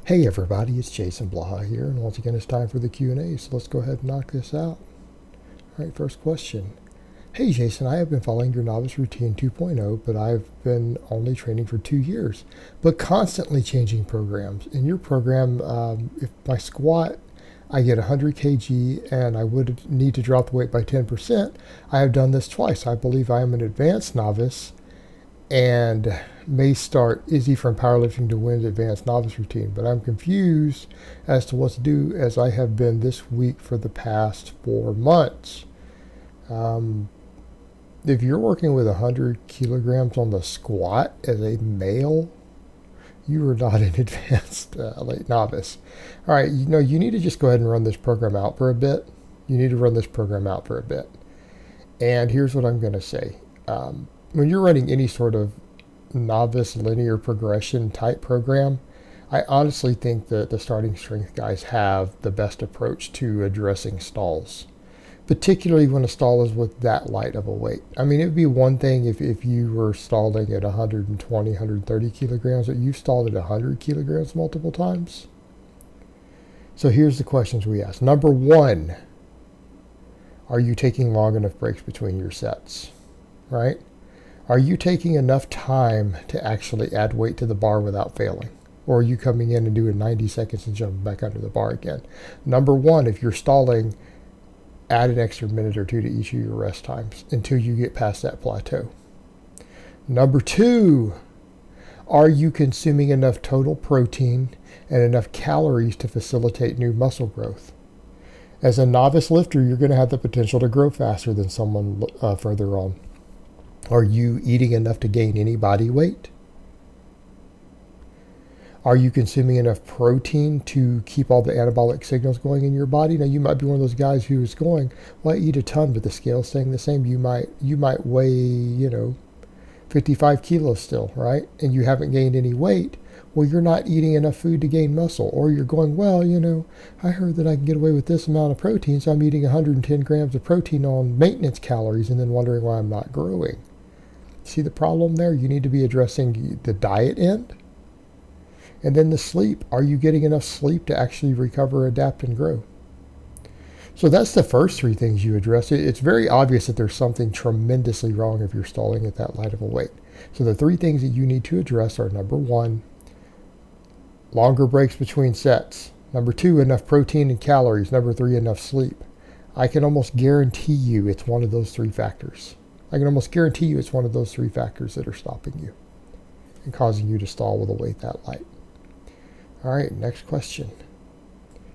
Hey everybody, it's Jason Blaha here, and once again it's time for the Q&A, so let's go ahead and knock this out. Alright, first question. Hey Jason, I have been following your novice routine 2.0, but I've been only training for 2 years, but constantly changing programs. In your program, if my squat, I get 100 kg and I would need to drop the weight by 10%, I have done this twice. I believe I am an advanced novice and may start Izzy from powerlifting to win advanced novice routine, but I'm confused as to what to do as I have been this week for the past 4 months. If you're working with 100 kilograms on the squat as a male, you are not an advanced late novice. All right, you need to just go ahead and run this program out for a bit. You need to run this program out for a bit. And here's what I'm going to say. When you're running any sort of novice linear progression type program, I honestly think that the starting strength guys have the best approach to addressing stalls, particularly when a stall is with that light of a weight. I mean, it would be one thing if you were stalling at 120, 130 kilograms, but you've stalled at 100 kilograms multiple times. So here's the questions we ask. Number one, are you taking long enough breaks between your sets, right? Are you taking enough time to actually add weight to the bar without failing? Or are you coming in and doing 90 seconds and jumping back under the bar again? Number one, if you're stalling, add an extra minute or two to each of your rest times until you get past that plateau. Number two, are you consuming enough total protein and enough calories to facilitate new muscle growth? As a novice lifter, you're going to have the potential to grow faster than someone further on. Are you eating enough to gain any body weight? Are you consuming enough protein to keep all the anabolic signals going in your body? Now, you might be one of those guys who is going, well, I eat a ton, but the scale's staying the same. You might weigh, 55 kilos still, right? And you haven't gained any weight. Well, you're not eating enough food to gain muscle. Or you're going, well, I heard that I can get away with this amount of protein, so I'm eating 110 grams of protein on maintenance calories and then wondering why I'm not growing. See the problem there? You need to be addressing the diet end. And then the sleep. Are you getting enough sleep to actually recover, adapt, and grow? So that's the first 3 things you address. It's very obvious that there's something tremendously wrong if you're stalling at that light of a weight. So the 3 things that you need to address are: number 1, longer breaks between sets. Number 2, enough protein and calories. Number 3, enough sleep. I can almost guarantee you it's one of those 3 factors. I can almost guarantee you it's one of those 3 factors that are stopping you and causing you to stall with a weight that light. All right, next question.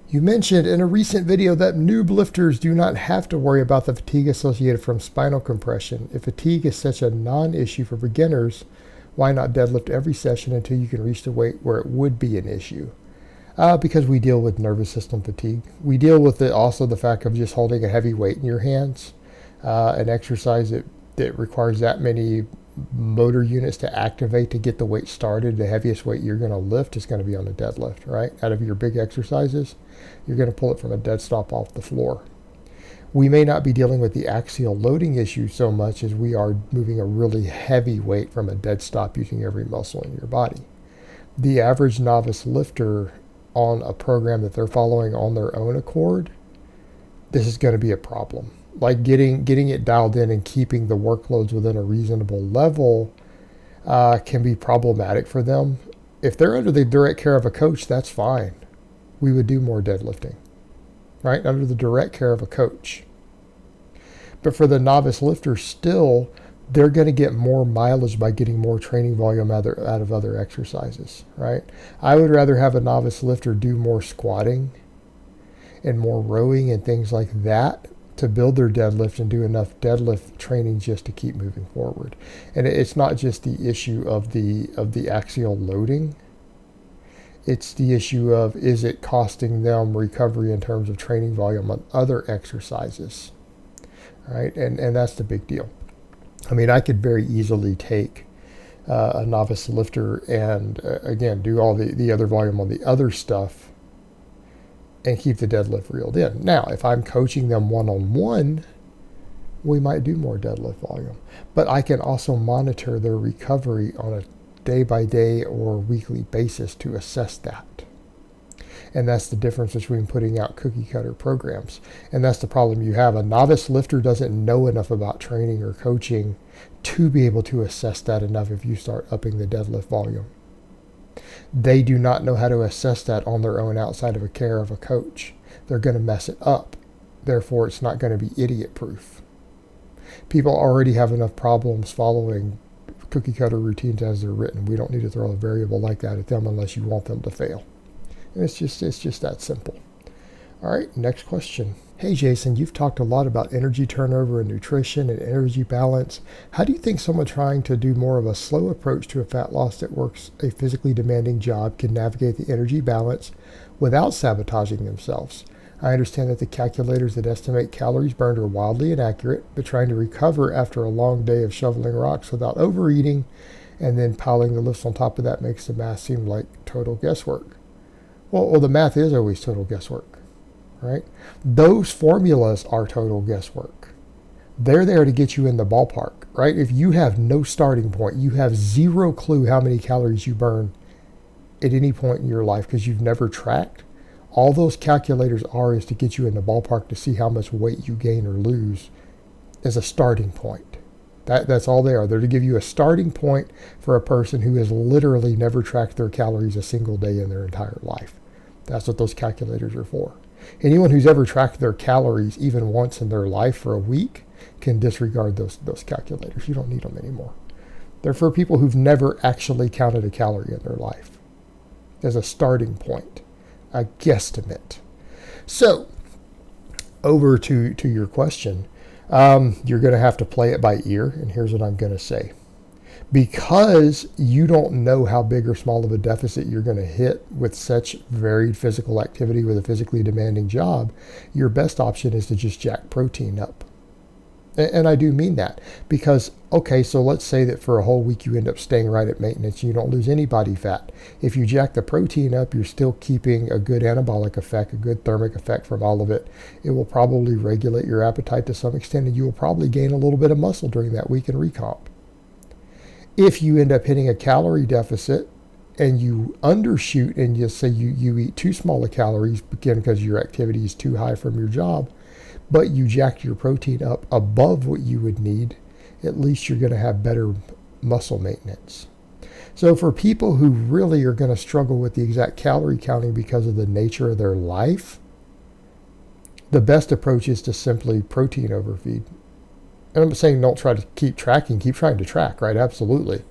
You mentioned in a recent video that noob lifters do not have to worry about the fatigue associated from spinal compression. If fatigue is such a non-issue for beginners, why not deadlift every session until you can reach the weight where it would be an issue? Because we deal with nervous system fatigue. We deal with also the fact of just holding a heavy weight in your hands. An exercise that requires that many motor units to activate to get the weight started. The heaviest weight you're going to lift is going to be on the deadlift, right? Out of your big exercises, you're going to pull it from a dead stop off the floor. We may not be dealing with the axial loading issue so much as we are moving a really heavy weight from a dead stop using every muscle in your body. The average novice lifter on a program that they're following on their own accord, this is going to be a problem. Like getting it dialed in and keeping the workloads within a reasonable level can be problematic for them. If they're under the direct care of a coach, that's fine. We would do more deadlifting, right? Under the direct care of a coach. But for the novice lifter, still, they're going to get more mileage by getting more training volume out of other exercises, right? I would rather have a novice lifter do more squatting and more rowing and things like that to build their deadlift and do enough deadlift training just to keep moving forward. And it's not just the issue of the axial loading. It's the issue of, is it costing them recovery in terms of training volume on other exercises, right? And that's the big deal. I mean, I could very easily take a novice lifter and again do all the other volume on the other stuff and keep the deadlift reeled in. Now, if I'm coaching them one-on-one, we might do more deadlift volume. But I can also monitor their recovery on a day-by-day or weekly basis to assess that. And that's the difference between putting out cookie cutter programs. And that's the problem you have. A novice lifter doesn't know enough about training or coaching to be able to assess that enough if you start upping the deadlift volume. They do not know how to assess that on their own outside of a care of a coach. They're going to mess it up. Therefore, it's not going to be idiot proof. People already have enough problems following cookie cutter routines as they're written. We don't need to throw a variable like that at them unless you want them to fail. And it's just that simple. All right, next question. Hey Jason, you've talked a lot about energy turnover and nutrition and energy balance. How do you think someone trying to do more of a slow approach to a fat loss that works a physically demanding job can navigate the energy balance without sabotaging themselves? I understand that the calculators that estimate calories burned are wildly inaccurate, but trying to recover after a long day of shoveling rocks without overeating and then piling the lifts on top of that makes the math seem like total guesswork. Well, the math is always total guesswork, right? Those formulas are total guesswork. They're there to get you in the ballpark, right? If you have no starting point, you have zero clue how many calories you burn at any point in your life because you've never tracked. All those calculators are is to get you in the ballpark to see how much weight you gain or lose as a starting point. That's all they are. They're to give you a starting point for a person who has literally never tracked their calories a single day in their entire life. That's what those calculators are for. Anyone who's ever tracked their calories even once in their life for a week can disregard those calculators. You don't need them anymore. They're for people who've never actually counted a calorie in their life as a starting point, a guesstimate. So, over to your question. You're going to have to play it by ear, and here's what I'm going to say. Because you don't know how big or small of a deficit you're going to hit with such varied physical activity with a physically demanding job, your best option is to just jack protein up. And I do mean that because, okay, so let's say that for a whole week you end up staying right at maintenance and you don't lose any body fat. If you jack the protein up, you're still keeping a good anabolic effect, a good thermic effect from all of it. It will probably regulate your appetite to some extent, and you will probably gain a little bit of muscle during that week in recomp. If you end up hitting a calorie deficit and you undershoot and you say you eat too small of calories, again, because your activity is too high from your job, but you jack your protein up above what you would need, at least you're going to have better muscle maintenance. So for people who really are going to struggle with the exact calorie counting because of the nature of their life, the best approach is to simply protein overfeed. And I'm saying don't try to keep tracking, keep trying to track, right? Absolutely.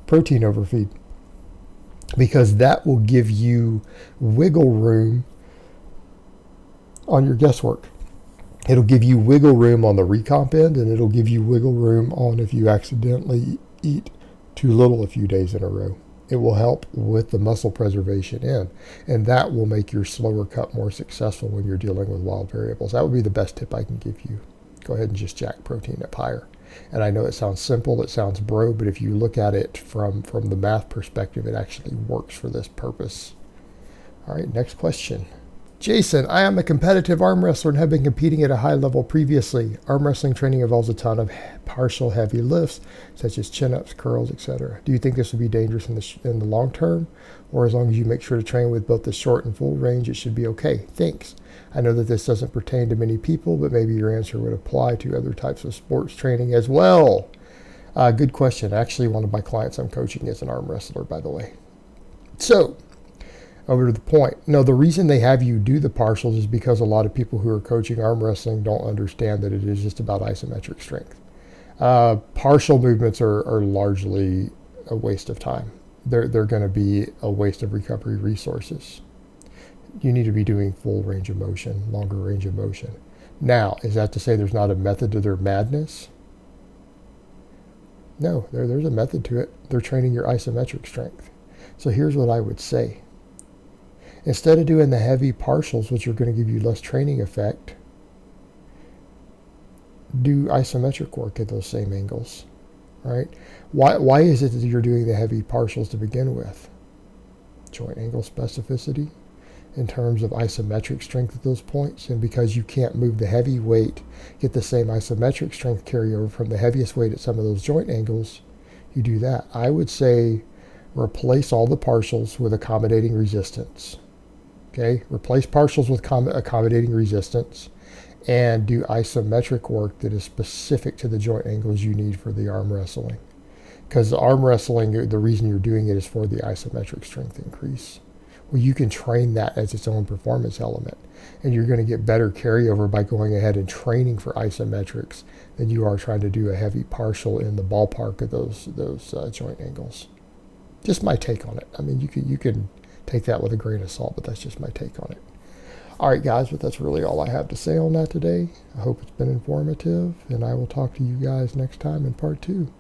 Protein overfeed. Because that will give you wiggle room on your guesswork. It'll give you wiggle room on the recomp end, and it'll give you wiggle room on if you accidentally eat too little a few days in a row. It will help with the muscle preservation end, and that will make your slower cut more successful when you're dealing with wild variables. That would be the best tip I can give you. Go ahead and just jack protein up higher. And I know it sounds simple, it sounds bro, but if you look at it from the math perspective, it actually works for this purpose. All right, next question. Jason, I am a competitive arm wrestler and have been competing at a high level previously. Arm wrestling training involves a ton of partial heavy lifts, such as chin-ups, curls, etc. Do you think this would be dangerous in the long term? Or as long as you make sure to train with both the short and full range, it should be okay? Thanks. I know that this doesn't pertain to many people, but maybe your answer would apply to other types of sports training as well. Good question. Actually, one of my clients I'm coaching is an arm wrestler, by the way. So, over to the point. No, the reason they have you do the partials is because a lot of people who are coaching arm wrestling don't understand that it is just about isometric strength. Partial movements are largely a waste of time. They're going to be a waste of recovery resources. You need to be doing full range of motion, longer range of motion. Now, is that to say there's not a method to their madness? No, there's a method to it. They're training your isometric strength. So here's what I would say. Instead of doing the heavy partials, which are going to give you less training effect, do isometric work at those same angles, right? Why is it that you're doing the heavy partials to begin with? Joint angle specificity in terms of isometric strength at those points, and because you can't move the heavy weight, get the same isometric strength carryover from the heaviest weight at some of those joint angles, you do that. I would say replace all the partials with accommodating resistance. Okay, replace partials with accommodating resistance, and do isometric work that is specific to the joint angles you need for the arm wrestling. Because the arm wrestling, the reason you're doing it is for the isometric strength increase. Well, you can train that as its own performance element, and you're going to get better carryover by going ahead and training for isometrics than you are trying to do a heavy partial in the ballpark of those joint angles. Just my take on it. I mean, you can take that with a grain of salt, but that's just my take on it. All right, guys, but that's really all I have to say on that today. I hope it's been informative, and I will talk to you guys next time in part 2.